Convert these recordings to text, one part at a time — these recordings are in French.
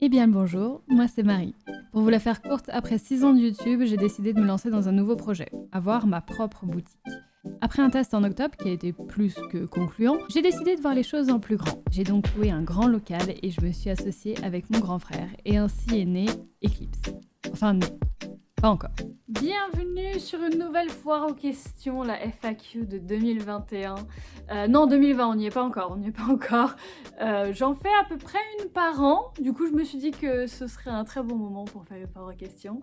Eh bien le bonjour, moi c'est Marie. Pour vous la faire courte, après 6 ans de YouTube, j'ai décidé de me lancer dans un nouveau projet, avoir ma propre boutique. Après un test en octobre qui a été plus que concluant, j'ai décidé de voir les choses en plus grand. J'ai donc loué un grand local et je me suis associée avec mon grand frère et ainsi est né Eclipse. Enfin né, pas encore. Bienvenue sur une nouvelle foire aux questions, la FAQ de 2021. Non, 2020, on n'y est pas encore, J'en fais à peu près une par an, du coup je me suis dit que ce serait un très bon moment pour faire une foire aux questions.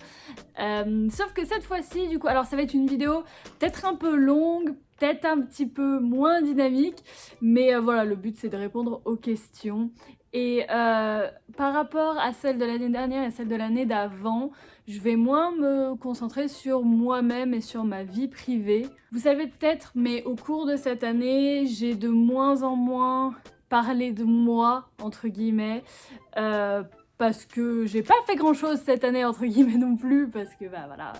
Sauf que cette fois-ci, du coup, alors ça va être une vidéo peut-être un peu longue, peut-être un petit peu moins dynamique, mais voilà, le but c'est de répondre aux questions. Et par rapport à celle de l'année dernière et celle de l'année d'avant, je vais moins me concentrer sur moi-même et sur ma vie privée. Vous savez peut-être, mais au cours de cette année, j'ai de moins en moins parlé de moi, entre guillemets, parce que j'ai pas fait grand-chose cette année, entre guillemets non plus, parce que bah voilà,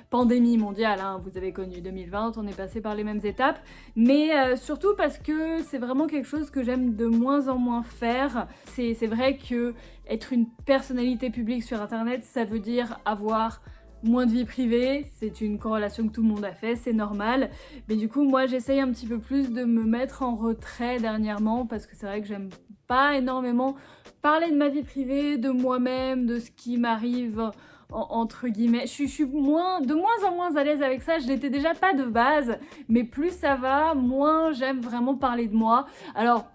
pandémie mondiale, hein, vous avez connu 2020, on est passé par les mêmes étapes, mais surtout parce que c'est vraiment quelque chose que j'aime de moins en moins faire. C'est vrai que être une personnalité publique sur internet, ça veut dire avoir moins de vie privée, c'est une corrélation que tout le monde a fait, c'est normal. Mais du coup, moi, j'essaye un petit peu plus de me mettre en retrait dernièrement parce que c'est vrai que j'aime pas énormément parler de ma vie privée, de moi-même, de ce qui m'arrive entre guillemets. Je suis de moins en moins à l'aise avec ça, je l'étais déjà pas de base, mais plus ça va, moins j'aime vraiment parler de moi. Alors,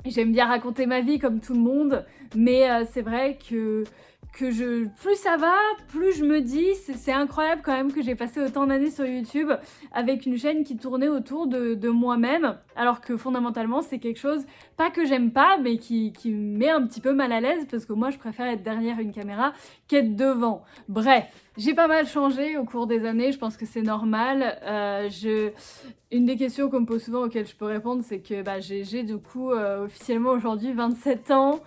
j'aime bien raconter ma vie comme tout le monde, mais c'est vrai que plus ça va, plus je me dis, c'est incroyable quand même que j'ai passé autant d'années sur YouTube avec une chaîne qui tournait autour de moi-même, alors que fondamentalement c'est quelque chose, pas que j'aime pas, mais qui me met un petit peu mal à l'aise, parce que moi je préfère être derrière une caméra qu'être devant. Bref, j'ai pas mal changé au cours des années, je pense que c'est normal. Une des questions qu'on me pose souvent auxquelles je peux répondre, c'est que bah, j'ai du coup officiellement aujourd'hui 27 ans.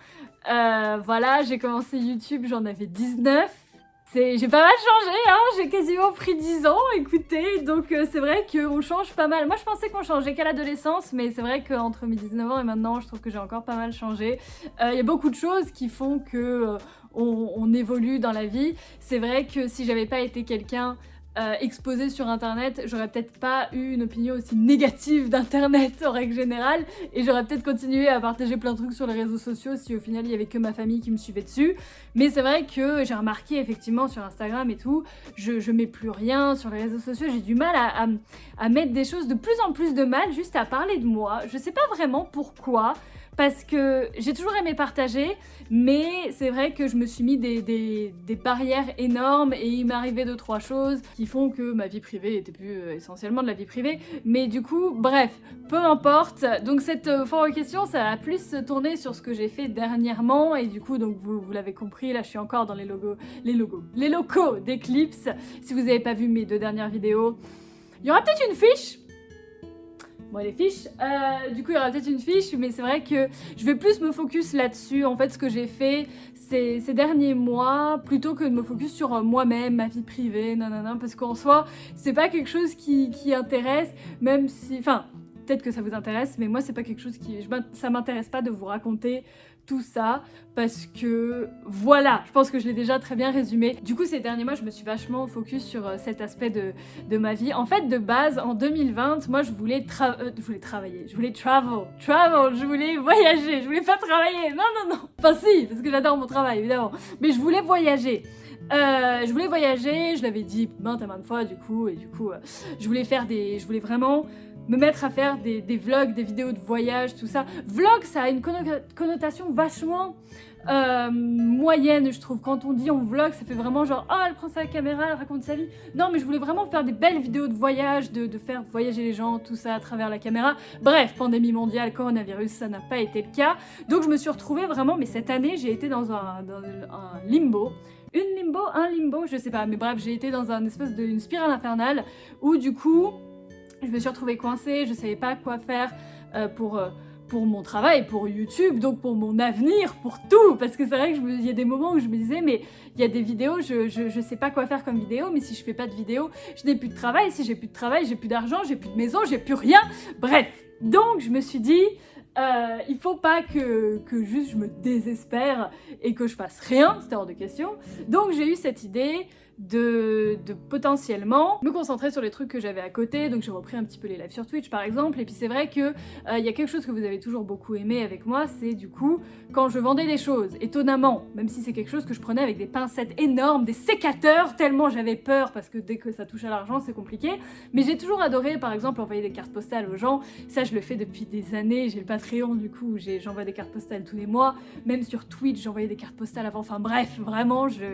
Voilà, j'ai commencé YouTube, j'en avais 19. J'ai pas mal changé, hein, j'ai quasiment pris 10 ans, écoutez, donc c'est vrai qu'on change pas mal. Moi je pensais qu'on changeait qu'à l'adolescence, mais c'est vrai qu'entre mes 19 ans et maintenant, je trouve que j'ai encore pas mal changé. Il y a beaucoup de choses qui font que on évolue dans la vie. C'est vrai que si j'avais pas été quelqu'un exposé sur internet, j'aurais peut-être pas eu une opinion aussi négative d'internet en règle générale, et j'aurais peut-être continué à partager plein de trucs sur les réseaux sociaux si au final il y avait que ma famille qui me suivait dessus. Mais c'est vrai que j'ai remarqué effectivement sur Instagram et tout, je mets plus rien sur les réseaux sociaux, j'ai du mal à mettre des choses, de plus en plus de mal juste à parler de moi. Je sais pas vraiment pourquoi, parce que j'ai toujours aimé partager, mais c'est vrai que je me suis mis des barrières énormes, et il m'arrivait 2-3 choses qui font que ma vie privée était plus essentiellement de la vie privée. Mais du coup, bref, peu importe. Donc cette foire aux questions, ça a plus tourné sur ce que j'ai fait dernièrement, et du coup, donc vous l'avez compris, là je suis encore dans les locaux d'Eclipse. Si vous n'avez pas vu mes 2 dernières vidéos, il y aura peut-être une fiche. Bon, les fiches, du coup il y aura peut-être une fiche, mais c'est vrai que je vais plus me focus là-dessus. En fait, ce que j'ai fait ces derniers mois, plutôt que de me focus sur moi-même, ma vie privée, nanana, parce qu'en soi, c'est pas quelque chose qui intéresse, même si... Enfin, peut-être que ça vous intéresse, mais moi c'est pas quelque chose ça m'intéresse pas de vous raconter tout ça, parce que voilà, je pense que je l'ai déjà très bien résumé. Du coup, ces derniers mois, je me suis vachement focus sur cet aspect de ma vie. En fait, de base, en 2020, moi, je voulais travailler, je voulais travel, je voulais voyager, je voulais pas travailler, non. Enfin si, parce que j'adore mon travail, évidemment, mais je voulais voyager. Je l'avais dit maintes et maintes fois, du coup, je voulais vraiment me mettre à faire des vlogs, des vidéos de voyage, tout ça. Vlog, ça a une connotation vachement moyenne, je trouve. Quand on dit on vlog, ça fait vraiment genre, oh, elle prend sa caméra, elle raconte sa vie. Non, mais je voulais vraiment faire des belles vidéos de voyage, de faire voyager les gens, tout ça à travers la caméra. Bref, pandémie mondiale, coronavirus, ça n'a pas été le cas. Donc je me suis retrouvée vraiment, mais cette année, j'ai été dans un limbo. Un limbo, je sais pas, mais bref, j'ai été dans une espèce d'une spirale infernale où du coup, je me suis retrouvée coincée, je savais pas quoi faire pour mon travail, pour YouTube, donc pour mon avenir, pour tout, parce que c'est vrai qu'il y a des moments où je me disais, mais il y a des vidéos, je sais pas quoi faire comme vidéo, mais si je fais pas de vidéo, je n'ai plus de travail, si j'ai plus de travail, j'ai plus d'argent, j'ai plus de maison, j'ai plus rien, bref. Donc je me suis dit, il faut pas que juste je me désespère et que je fasse rien, c'était hors de question. Donc j'ai eu cette idée de potentiellement me concentrer sur les trucs que j'avais à côté, donc j'ai repris un petit peu les lives sur Twitch par exemple, et puis c'est vrai que il y a quelque chose que vous avez toujours beaucoup aimé avec moi, c'est du coup quand je vendais des choses, étonnamment, même si c'est quelque chose que je prenais avec des pincettes énormes, des sécateurs, tellement j'avais peur, parce que dès que ça touche à l'argent c'est compliqué, mais j'ai toujours adoré par exemple envoyer des cartes postales aux gens, ça je le fais depuis des années, j'ai le Patreon du coup, j'envoie des cartes postales tous les mois, même sur Twitch j'envoyais des cartes postales avant, enfin bref, vraiment je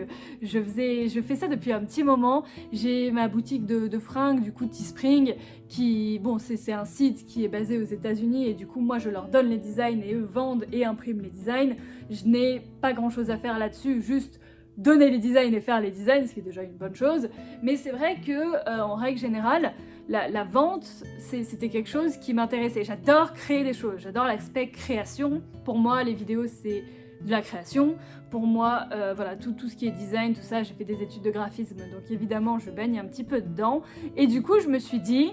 fais ça depuis un petit moment. J'ai ma boutique de fringues, du coup Teespring, qui, bon, c'est un site qui est basé aux États-Unis et du coup moi je leur donne les designs et eux vendent et impriment les designs. Je n'ai pas grand chose à faire là-dessus, juste donner les designs et faire les designs, ce qui est déjà une bonne chose. Mais c'est vrai que en règle générale, la vente, c'était quelque chose qui m'intéressait. J'adore créer des choses, j'adore l'aspect création. Pour moi, les vidéos, c'est de la création. Pour moi, voilà, tout ce qui est design, tout ça, j'ai fait des études de graphisme, donc évidemment, je baigne un petit peu dedans. Et du coup, je me suis dit,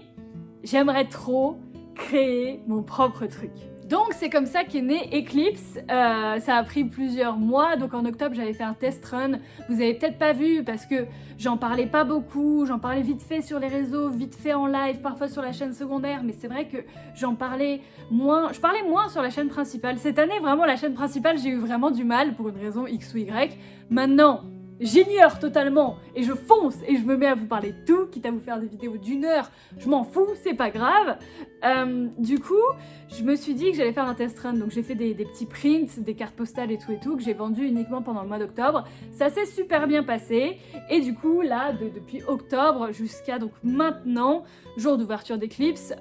j'aimerais trop créer mon propre truc. Donc c'est comme ça qu'est né Eclipse, ça a pris plusieurs mois, donc en octobre j'avais fait un test run, vous avez peut-être pas vu parce que j'en parlais pas beaucoup, j'en parlais vite fait sur les réseaux, vite fait en live, parfois sur la chaîne secondaire, mais c'est vrai que j'en parlais moins, je parlais moins sur la chaîne principale. Cette année vraiment la chaîne principale j'ai eu vraiment du mal pour une raison X ou Y, maintenant j'ignore totalement et je fonce et je me mets à vous parler de tout, quitte à vous faire des vidéos d'1 heure, je m'en fous, c'est pas grave. Du coup, je me suis dit que j'allais faire un test run, donc j'ai fait des petits prints, des cartes postales et tout, que j'ai vendu uniquement pendant le mois d'octobre. Ça s'est super bien passé et du coup là, depuis octobre jusqu'à donc maintenant, jour d'ouverture d'Eclipse,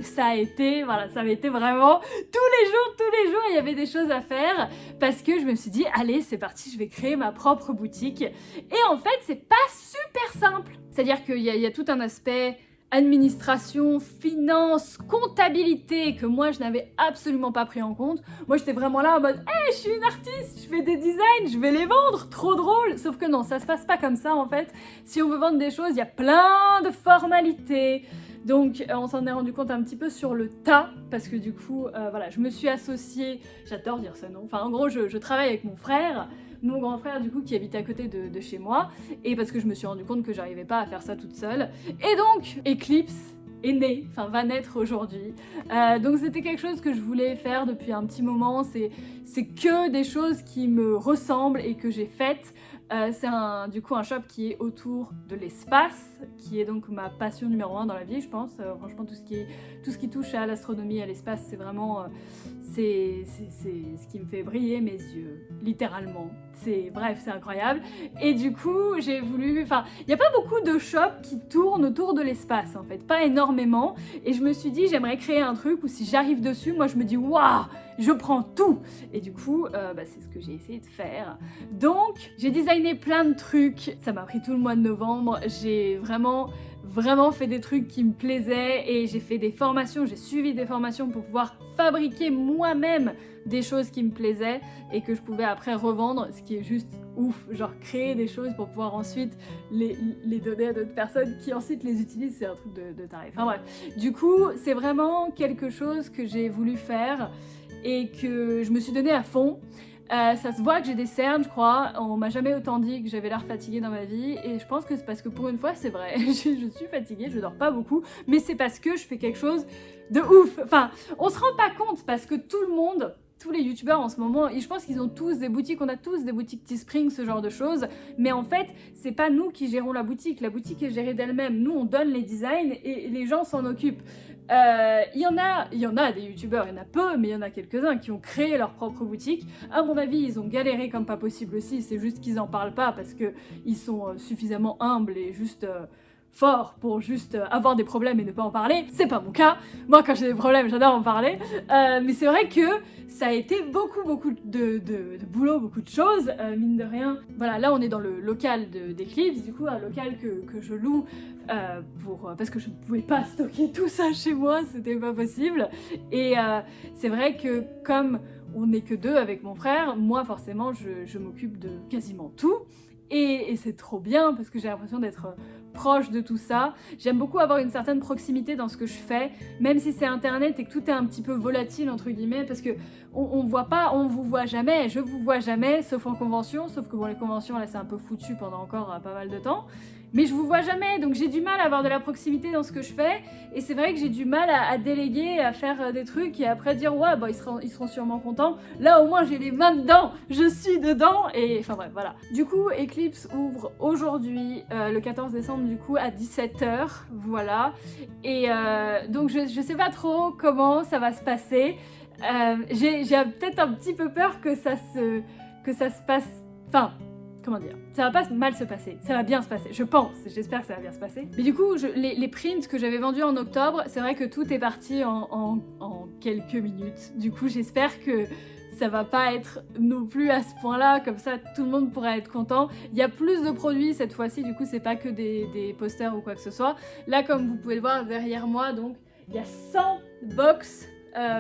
ça a été vraiment tous les jours il y avait des choses à faire parce que je me suis dit allez c'est parti, je vais créer ma propre boutique. Et en fait c'est pas super simple, c'est-à-dire qu'il y a tout un aspect administration, finance, comptabilité que moi je n'avais absolument pas pris en compte. Moi j'étais vraiment là en mode hey, je suis une artiste, je fais des designs, je vais les vendre, trop drôle. Sauf que non, ça se passe pas comme ça en fait. Si on veut vendre des choses, il y a plein de formalités. Donc on s'en est rendu compte un petit peu sur le tas parce que du coup voilà, je me suis associée, j'adore dire ça non, enfin en gros je travaille avec mon frère, mon grand frère du coup qui habite à côté de chez moi, et parce que je me suis rendu compte que j'arrivais pas à faire ça toute seule, et donc Eclipse est né, enfin va naître aujourd'hui. Donc c'était quelque chose que je voulais faire depuis un petit moment, c'est que des choses qui me ressemblent et que j'ai faites. C'est du coup un shop qui est autour de l'espace, qui est donc ma passion numéro 1 dans la vie je pense. Franchement tout ce qui touche à l'astronomie, à l'espace, c'est vraiment c'est ce qui me fait briller mes yeux, littéralement. Bref, c'est incroyable. Et du coup j'ai voulu, enfin il n'y a pas beaucoup de shops qui tournent autour de l'espace en fait, pas énormément, et je me suis dit j'aimerais créer un truc où si j'arrive dessus, moi je me dis waouh, je prends tout. Et du coup c'est ce que j'ai essayé de faire. Donc j'ai designé plein de trucs, ça m'a pris tout le mois de novembre, j'ai vraiment fait des trucs qui me plaisaient et j'ai fait des formations, j'ai suivi des formations pour pouvoir fabriquer moi-même des choses qui me plaisaient et que je pouvais après revendre, ce qui est juste ouf, genre créer des choses pour pouvoir ensuite les donner à d'autres personnes qui ensuite les utilisent, c'est un truc de taré. Enfin bref, du coup c'est vraiment quelque chose que j'ai voulu faire et que je me suis donné à fond. Ça se voit que j'ai des cernes, je crois. On m'a jamais autant dit que j'avais l'air fatiguée dans ma vie. Et je pense que c'est parce que pour une fois, c'est vrai. Je suis fatiguée, je dors pas beaucoup. Mais c'est parce que je fais quelque chose de ouf. Enfin, on se rend pas compte parce que tout le monde, tous les youtubeurs en ce moment, je pense qu'ils ont tous des boutiques, on a tous des boutiques Teespring, ce genre de choses. Mais en fait, c'est pas nous qui gérons la boutique est gérée d'elle-même. Nous, on donne les designs et les gens s'en occupent. Il y en a des youtubeurs, il y en a peu, mais il y en a quelques-uns qui ont créé leur propre boutique. À mon avis, ils ont galéré comme pas possible aussi, c'est juste qu'ils en parlent pas parce qu'ils sont suffisamment humbles et juste forts pour juste avoir des problèmes et ne pas en parler. C'est pas mon cas. Moi, quand j'ai des problèmes, j'adore en parler. Mais c'est vrai que ça a été beaucoup de boulot, beaucoup de choses, mine de rien. Voilà, là on est dans le local d'Eclipse, du coup un local que je loue parce que je ne pouvais pas stocker tout ça chez moi, c'était pas possible. Et c'est vrai que comme on n'est que deux avec mon frère, moi forcément je m'occupe de quasiment tout. Et c'est trop bien parce que j'ai l'impression d'être proche de tout ça. J'aime beaucoup avoir une certaine proximité dans ce que je fais, même si c'est internet et que tout est un petit peu volatile entre guillemets, parce que on voit pas, on vous voit jamais, je vous vois jamais, sauf en convention, sauf que bon les conventions là c'est un peu foutu pendant encore pas mal de temps. Mais je vous vois jamais, donc j'ai du mal à avoir de la proximité dans ce que je fais, et c'est vrai que j'ai du mal à déléguer, à faire des trucs, et après dire ouais bah ils seront sûrement contents. Là au moins j'ai les mains dedans, je suis dedans, et enfin bref voilà. Du coup Eclipse ouvre aujourd'hui, le 14 décembre du coup à 17h, voilà. Et donc je sais pas trop comment ça va se passer. J'ai peut-être un petit peu peur que ça se passe... Enfin... Comment dire, ça va pas mal se passer, ça va bien se passer, je pense, j'espère que ça va bien se passer. Mais du coup, les prints que j'avais vendus en octobre, c'est vrai que tout est parti en quelques minutes. Du coup, j'espère que ça va pas être non plus à ce point-là, comme ça tout le monde pourra être content. Il y a plus de produits cette fois-ci, du coup c'est pas que des posters ou quoi que ce soit. Là, comme vous pouvez le voir derrière moi, donc il y a 100 box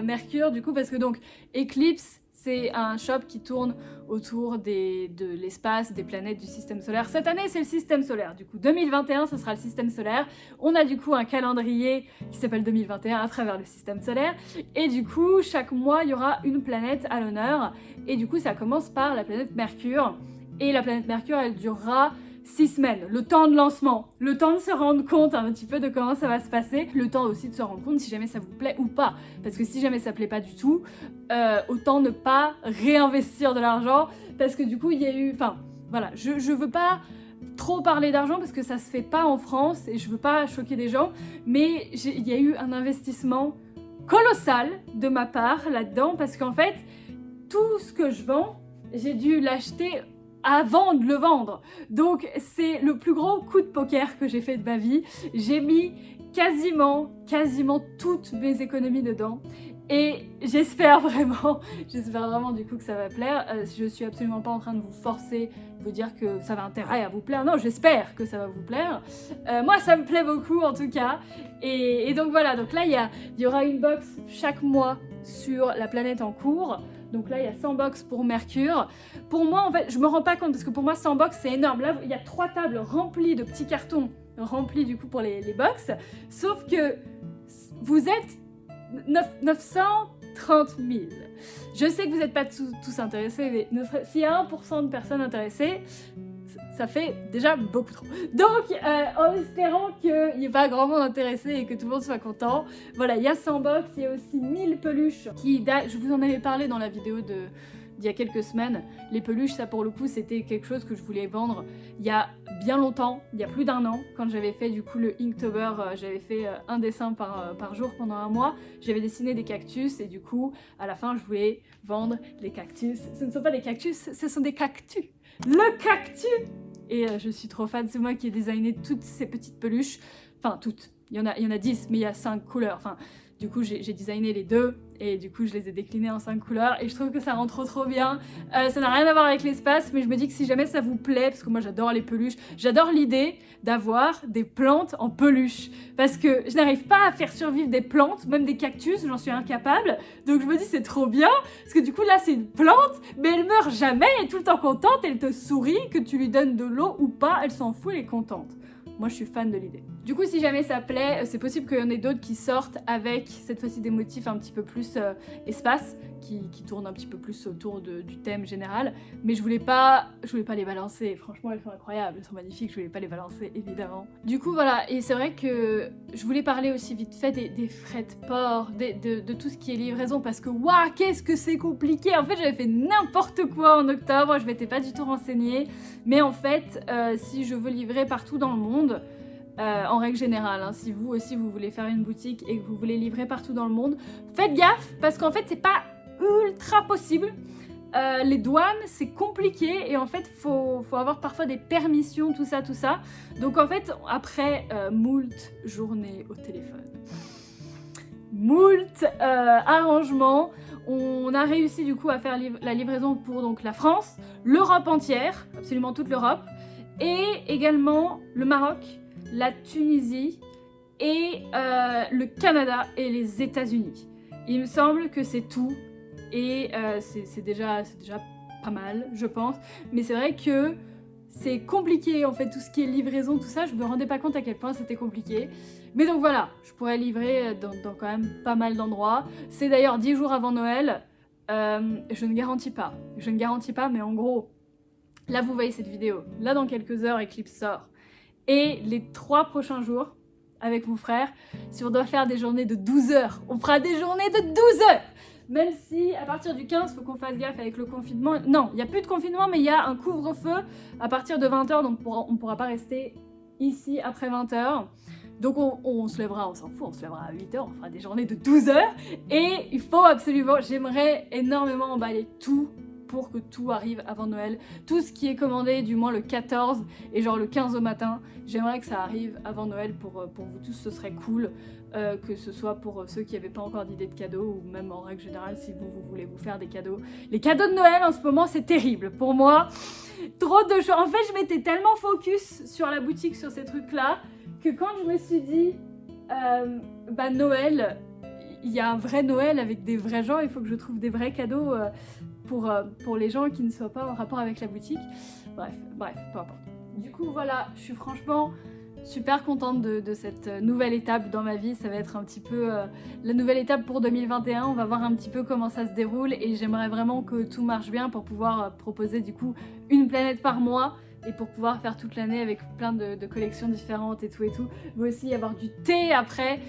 Mercure, du coup, parce que donc Eclipse, c'est un shop qui tourne autour de l'espace, des planètes du système solaire. Cette année, c'est le système solaire. Du coup, 2021, ce sera le système solaire. On a du coup un calendrier qui s'appelle 2021 à travers le système solaire. Et du coup, chaque mois, il y aura une planète à l'honneur. Et du coup, ça commence par la planète Mercure. Et la planète Mercure, elle durera 6 semaines, le temps de lancement, le temps de se rendre compte un petit peu de comment ça va se passer, le temps aussi de se rendre compte si jamais ça vous plaît ou pas, parce que si jamais ça plaît pas du tout, autant ne pas réinvestir de l'argent, parce que du coup il y a eu, enfin voilà, je veux pas trop parler d'argent parce que ça se fait pas en France et je veux pas choquer des gens, mais il y a eu un investissement colossal de ma part là-dedans, parce qu'en fait tout ce que je vends, j'ai dû l'acheter avant de le vendre. Donc c'est le plus gros coup de poker que j'ai fait de ma vie. J'ai mis quasiment toutes mes économies dedans. Et j'espère vraiment du coup que ça va plaire. Je suis absolument pas en train de vous forcer, de vous dire que ça va intérêt à vous plaire. Non, j'espère que ça va vous plaire. Moi, ça me plaît beaucoup en tout cas. Et donc voilà, donc là, il y aura une box chaque mois sur la planète en cours. Donc là, il y a 100 box pour Mercure. Pour moi, en fait, je me rends pas compte parce que pour moi, 100 box, c'est énorme. Là, il y a 3 tables remplies de petits cartons, remplis du coup pour les box. Sauf que vous êtes 930 000. Je sais que vous n'êtes pas tous intéressés, mais s'il y a 1% de personnes intéressées, ça fait déjà beaucoup trop. Donc, en espérant qu'il n'y ait pas grand monde intéressé et que tout le monde soit content, voilà, il y a 100 box, il y a aussi 1000 peluches qui datent, je vous en avais parlé dans la vidéo d'il y a quelques semaines. Les peluches, ça pour le coup, c'était quelque chose que je voulais vendre il y a bien longtemps, il y a plus d'1 an, quand j'avais fait du coup le Inktober, j'avais fait un dessin par jour pendant 1 mois, j'avais dessiné des cactus et du coup, à la fin, je voulais vendre les cactus. Ce ne sont pas des cactus, ce sont des cactus. Le cactus! Et je suis trop fan, c'est moi qui ai designé toutes ces petites peluches, enfin toutes, il y en a 10, mais il y a 5 couleurs, enfin du coup j'ai designé les 2 et du coup je les ai déclinées en 5 couleurs et je trouve que ça rend trop bien. Ça n'a rien à voir avec l'espace, mais je me dis que si jamais ça vous plaît, parce que moi j'adore les peluches, j'adore l'idée d'avoir des plantes en peluche, parce que je n'arrive pas à faire survivre des plantes, même des cactus, j'en suis incapable, donc je me dis c'est trop bien, parce que du coup là c'est une plante, mais elle meurt jamais, elle est tout le temps contente, elle te sourit, que tu lui donnes de l'eau ou pas, elle s'en fout, elle est contente. Moi je suis fan de l'idée. Du coup si jamais ça plaît, c'est possible qu'il y en ait d'autres qui sortent avec cette fois-ci des motifs un petit peu plus espace, qui tournent un petit peu plus autour du thème général, mais je voulais pas les balancer, franchement elles sont incroyables, elles sont magnifiques, je voulais pas les balancer évidemment. Du coup voilà, et c'est vrai que je voulais parler aussi vite fait des frais de port, de tout ce qui est livraison, parce que waouh, qu'est-ce que c'est compliqué. En fait j'avais fait n'importe quoi en octobre, je m'étais pas du tout renseignée, mais en fait si je veux livrer partout dans le monde, en règle générale, hein, si vous aussi vous voulez faire une boutique et que vous voulez livrer partout dans le monde, faites gaffe parce qu'en fait c'est pas ultra possible. Les douanes c'est compliqué et en fait faut avoir parfois des permissions, tout ça. Donc en fait après moult journées au téléphone, moult arrangements, on a réussi du coup à faire la livraison pour donc la France, l'Europe entière, absolument toute l'Europe, et également le Maroc, la Tunisie et le Canada et les États-Unis. Il me semble que c'est tout et c'est déjà pas mal, je pense. Mais c'est vrai que c'est compliqué en fait, tout ce qui est livraison, tout ça, je me rendais pas compte à quel point c'était compliqué. Mais donc voilà, je pourrais livrer dans quand même pas mal d'endroits. C'est d'ailleurs 10 jours avant Noël, je ne garantis pas, mais en gros, là vous voyez cette vidéo, là dans quelques heures Eclipse sort. Et les 3 prochains jours, avec mon frère, si on doit faire des journées de 12 heures, on fera des journées de 12 heures. Même si, à partir du 15, il faut qu'on fasse gaffe avec le confinement. Non, il n'y a plus de confinement, mais il y a un couvre-feu à partir de 20h, donc on ne pourra pas rester ici après 20h. Donc on se lèvera, on s'en fout, on se lèvera à 8h, on fera des journées de 12 heures. Et il faut absolument, j'aimerais énormément emballer tout pour que tout arrive avant Noël. Tout ce qui est commandé, du moins le 14 et genre le 15 au matin, j'aimerais que ça arrive avant Noël pour vous tous, ce serait cool. Que ce soit pour ceux qui n'avaient pas encore d'idée de cadeaux, ou même en règle générale si vous voulez vous faire des cadeaux. Les cadeaux de Noël en ce moment c'est terrible pour moi, trop de choses. En fait je m'étais tellement focus sur la boutique, sur ces trucs là, que quand je me suis dit bah Noël, il y a un vrai Noël avec des vrais gens, il faut que je trouve des vrais cadeaux pour les gens qui ne soient pas en rapport avec la boutique. Bref, peu importe. Du coup voilà, je suis franchement super contente de cette nouvelle étape dans ma vie. Ça va être un petit peu la nouvelle étape pour 2021. On va voir un petit peu comment ça se déroule et j'aimerais vraiment que tout marche bien pour pouvoir proposer du coup une planète par mois et pour pouvoir faire toute l'année avec plein de collections différentes et tout et tout. Il va aussi y avoir du thé après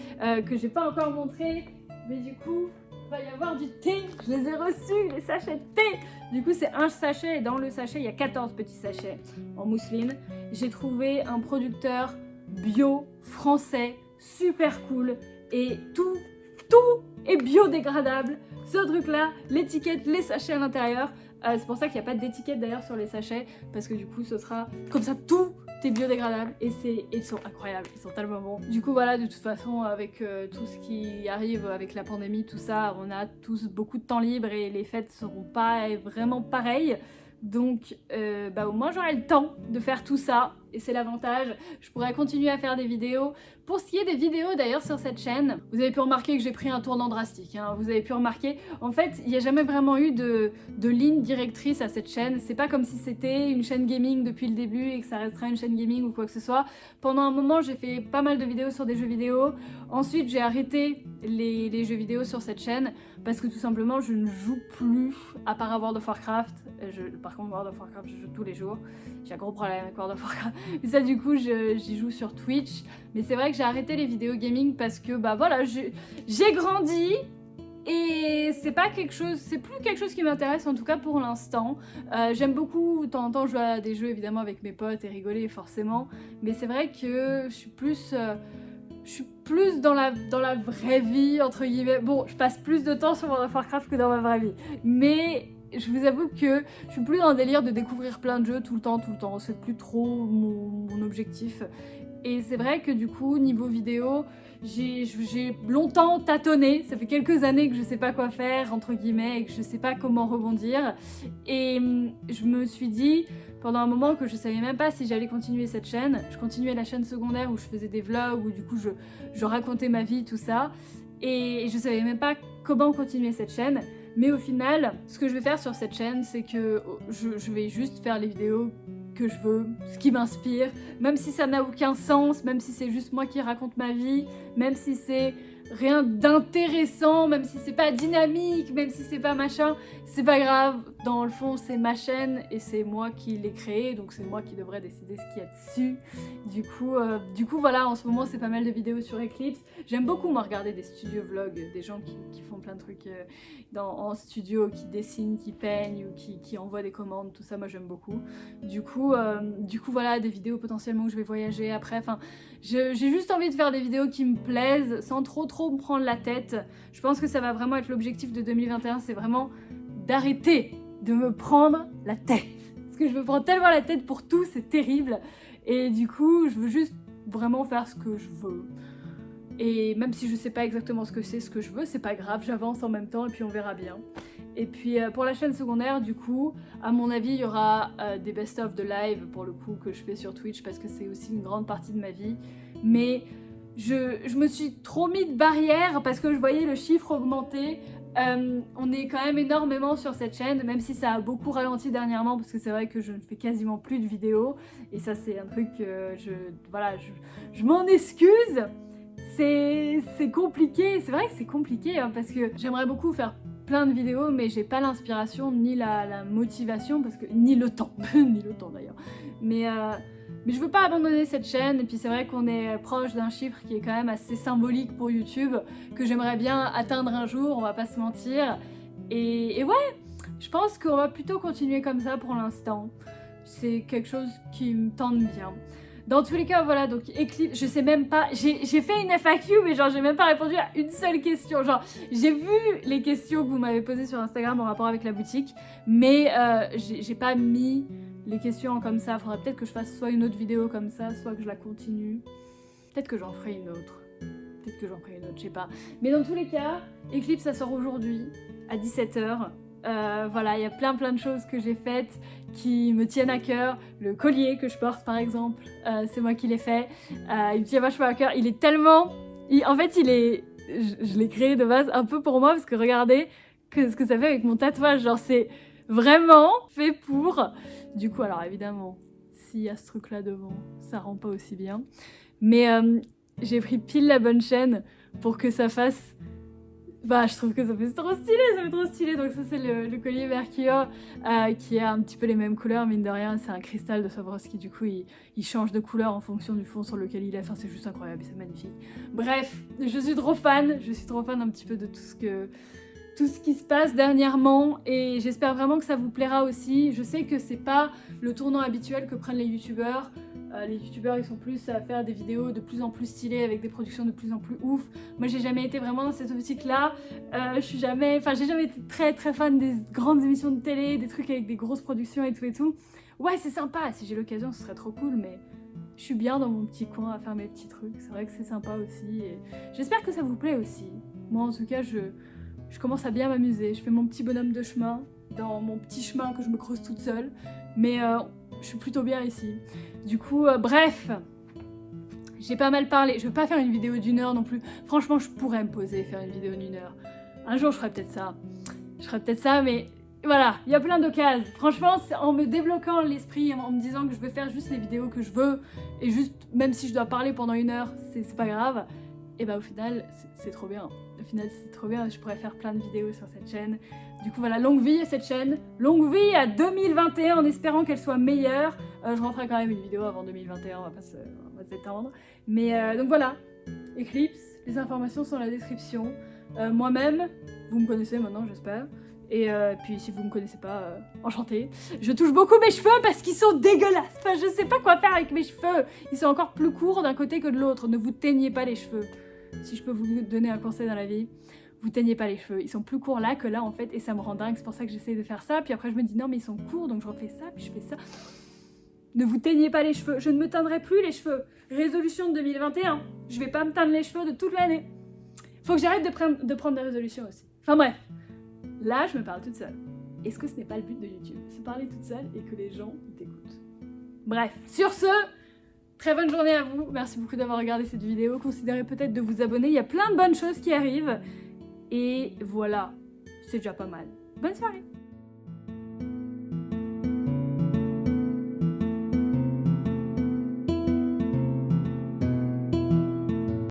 que j'ai pas encore montré, mais du coup il va y avoir du thé. Je les ai reçus, les sachets de thé. Du coup c'est un sachet et dans le sachet il y a 14 petits sachets en mousseline. J'ai trouvé un producteur bio, français, super cool et tout est biodégradable. Ce truc là, l'étiquette, les sachets à l'intérieur, c'est pour ça qu'il n'y a pas d'étiquette d'ailleurs sur les sachets parce que du coup ce sera comme ça, tout est biodégradable et ils sont incroyables, ils sont tellement bons. Du coup voilà, de toute façon avec tout ce qui arrive avec la pandémie, tout ça, on a tous beaucoup de temps libre et les fêtes seront pas vraiment pareilles. Donc au moins j'aurai le temps de faire tout ça et c'est l'avantage, je pourrais continuer à faire des vidéos. Pour ce qui est des vidéos d'ailleurs sur cette chaîne, vous avez pu remarquer que j'ai pris un tournant drastique, hein. Vous avez pu remarquer, en fait il n'y a jamais vraiment eu de ligne directrice à cette chaîne. C'est pas comme si c'était une chaîne gaming depuis le début et que ça restera une chaîne gaming ou quoi que ce soit. Pendant un moment j'ai fait pas mal de vidéos sur des jeux vidéo, ensuite j'ai arrêté les jeux vidéo sur cette chaîne parce que tout simplement je ne joue plus à part à World of Warcraft. Par contre World of Warcraft je joue tous les jours, j'ai un gros problème avec World of Warcraft, et ça du coup j'y joue sur Twitch. Mais c'est vrai que j'ai arrêté les vidéos gaming parce que bah voilà, j'ai grandi et c'est plus quelque chose qui m'intéresse en tout cas pour l'instant. J'aime beaucoup de temps en temps jouer à des jeux évidemment avec mes potes et rigoler forcément, mais c'est vrai que je suis plus dans la vraie vie entre guillemets. Bon, je passe plus de temps sur World of Warcraft que dans ma vraie vie, mais je vous avoue que je suis plus dans un délire de découvrir plein de jeux tout le temps, c'est plus trop mon objectif. Et c'est vrai que du coup, niveau vidéo, j'ai longtemps tâtonné, ça fait quelques années que je sais pas quoi faire, entre guillemets, et que je sais pas comment rebondir. Et je me suis dit, pendant un moment, que je savais même pas si j'allais continuer cette chaîne. Je continuais la chaîne secondaire où je faisais des vlogs, où du coup je racontais ma vie, tout ça. Et je savais même pas comment continuer cette chaîne. Mais au final, ce que je vais faire sur cette chaîne, c'est que je vais juste faire les vidéos que je veux, ce qui m'inspire, même si ça n'a aucun sens, même si c'est juste moi qui raconte ma vie, même si c'est rien d'intéressant, même si c'est pas dynamique, même si c'est pas machin, c'est pas grave. Dans le fond, c'est ma chaîne et c'est moi qui l'ai créée, donc c'est moi qui devrais décider ce qu'il y a dessus. Du coup, voilà, en ce moment, c'est pas mal de vidéos sur Eclipse. J'aime beaucoup, moi, regarder des studio vlogs, des gens qui font plein de trucs en studio, qui dessinent, qui peignent ou qui envoient des commandes, tout ça, moi, j'aime beaucoup. Du coup, voilà, des vidéos potentiellement où je vais voyager après. Enfin, j'ai juste envie de faire des vidéos qui me plaisent, sans trop me prendre la tête. Je pense que ça va vraiment être l'objectif de 2021, c'est vraiment d'arrêter de me prendre la tête. Parce que je me prends tellement la tête pour tout, c'est terrible. Et du coup, je veux juste vraiment faire ce que je veux. Et même si je sais pas exactement ce que je veux, c'est pas grave, j'avance en même temps et puis on verra bien. Et puis pour la chaîne secondaire, du coup, à mon avis, il y aura des best-of de live pour le coup que je fais sur Twitch parce que c'est aussi une grande partie de ma vie. Mais je me suis trop mis de barrières parce que je voyais le chiffre augmenter On est quand même énormément sur cette chaîne, même si ça a beaucoup ralenti dernièrement, parce que c'est vrai que je ne fais quasiment plus de vidéos, et ça c'est un truc que je m'en excuse. C'est compliqué, c'est vrai que c'est compliqué, hein, parce que j'aimerais beaucoup faire plein de vidéos, mais j'ai pas l'inspiration ni la motivation, parce que ni le temps, ni le temps d'ailleurs. Mais je veux pas abandonner cette chaîne, et puis c'est vrai qu'on est proche d'un chiffre qui est quand même assez symbolique pour YouTube, que j'aimerais bien atteindre un jour, on va pas se mentir. Et ouais, je pense qu'on va plutôt continuer comme ça pour l'instant. C'est quelque chose qui me tente bien. Dans tous les cas, voilà, donc Eclipse, je sais même pas, j'ai fait une FAQ, mais genre j'ai même pas répondu à une seule question. Genre, j'ai vu les questions que vous m'avez posées sur Instagram en rapport avec la boutique, mais j'ai pas mis les questions comme ça. Faudrait peut-être que je fasse soit une autre vidéo comme ça, soit que je la continue. Peut-être que j'en ferai une autre. Peut-être que j'en ferai une autre, je sais pas. Mais dans tous les cas, Eclipse, ça sort aujourd'hui, à 17 h. Voilà, il y a plein de choses que j'ai faites qui me tiennent à cœur. Le collier que je porte par exemple, c'est moi qui l'ai fait. Il me tient vachement à cœur. Il est tellement... En fait, je l'ai créé de base un peu pour moi parce que regardez ce que ça fait avec mon tatouage. Genre, c'est vraiment fait pour... Du coup, alors évidemment, s'il y a ce truc là devant, ça rend pas aussi bien. Mais j'ai pris pile la bonne chaîne pour que ça fasse... Bah, je trouve que ça fait trop stylé, ça fait trop stylé. Donc ça, c'est le collier Mercure qui a un petit peu les mêmes couleurs, mine de rien. C'est un cristal de Swarovski, du coup, il change de couleur en fonction du fond sur lequel il est. Enfin, c'est juste incroyable, c'est magnifique. Bref, je suis trop fan un petit peu de tout ce qui se passe dernièrement, et j'espère vraiment que ça vous plaira aussi. Je sais que c'est pas le tournant habituel que prennent les youtubeurs. Les youtubeurs, ils sont plus à faire des vidéos de plus en plus stylées avec des productions de plus en plus ouf. Moi, j'ai jamais été vraiment dans cette optique-là. J'ai jamais été très fan des grandes émissions de télé, des trucs avec des grosses productions et tout. Ouais, c'est sympa. Si j'ai l'occasion, ce serait trop cool, mais je suis bien dans mon petit coin à faire mes petits trucs. C'est vrai que c'est sympa aussi. Et j'espère que ça vous plaît aussi. Moi, en tout cas, je commence à bien m'amuser. Je fais mon petit bonhomme de chemin dans mon petit chemin que je me creuse toute seule. Mais je suis plutôt bien ici. Du coup, bref, j'ai pas mal parlé. Je veux pas faire une vidéo d'1 heure non plus. Franchement, je pourrais me poser et faire une vidéo d'1 heure. Un jour, je ferai peut-être ça. Mais voilà, il y a plein d'occasions. Franchement, en me débloquant l'esprit, en me disant que je veux faire juste les vidéos que je veux, et juste, même si je dois parler pendant 1 heure, c'est pas grave. Et bah au final, c'est trop bien. Au final, c'est trop bien. Je pourrais faire plein de vidéos sur cette chaîne. Du coup, voilà, longue vie à cette chaîne. Longue vie à 2021 en espérant qu'elle soit meilleure. Je referai quand même une vidéo avant 2021, on va pas s'étendre. Mais donc voilà, Eclipse, les informations sont dans la description. Moi-même, vous me connaissez maintenant, j'espère. Et puis si vous me connaissez pas, enchantée. Je touche beaucoup mes cheveux parce qu'ils sont dégueulasses. Enfin, je sais pas quoi faire avec mes cheveux. Ils sont encore plus courts d'un côté que de l'autre. Ne vous teignez pas les cheveux. Si je peux vous donner un conseil dans la vie, vous teignez pas les cheveux. Ils sont plus courts là que là en fait, et ça me rend dingue. C'est pour ça que j'essaye de faire ça. Puis après je me dis non mais ils sont courts, donc je refais ça, puis je fais ça. Ne vous teignez pas les cheveux. Je ne me teindrai plus les cheveux. Résolution de 2021. Je vais pas me teindre les cheveux de toute l'année. Faut que j'arrête de prendre des résolutions aussi. Enfin bref. Là, je me parle toute seule. Est-ce que ce n'est pas le but de YouTube? Se parler toute seule et que les gens t'écoutent. Bref, sur ce, très bonne journée à vous. Merci beaucoup d'avoir regardé cette vidéo. Considérez peut-être de vous abonner. Il y a plein de bonnes choses qui arrivent. Et voilà, c'est déjà pas mal. Bonne soirée!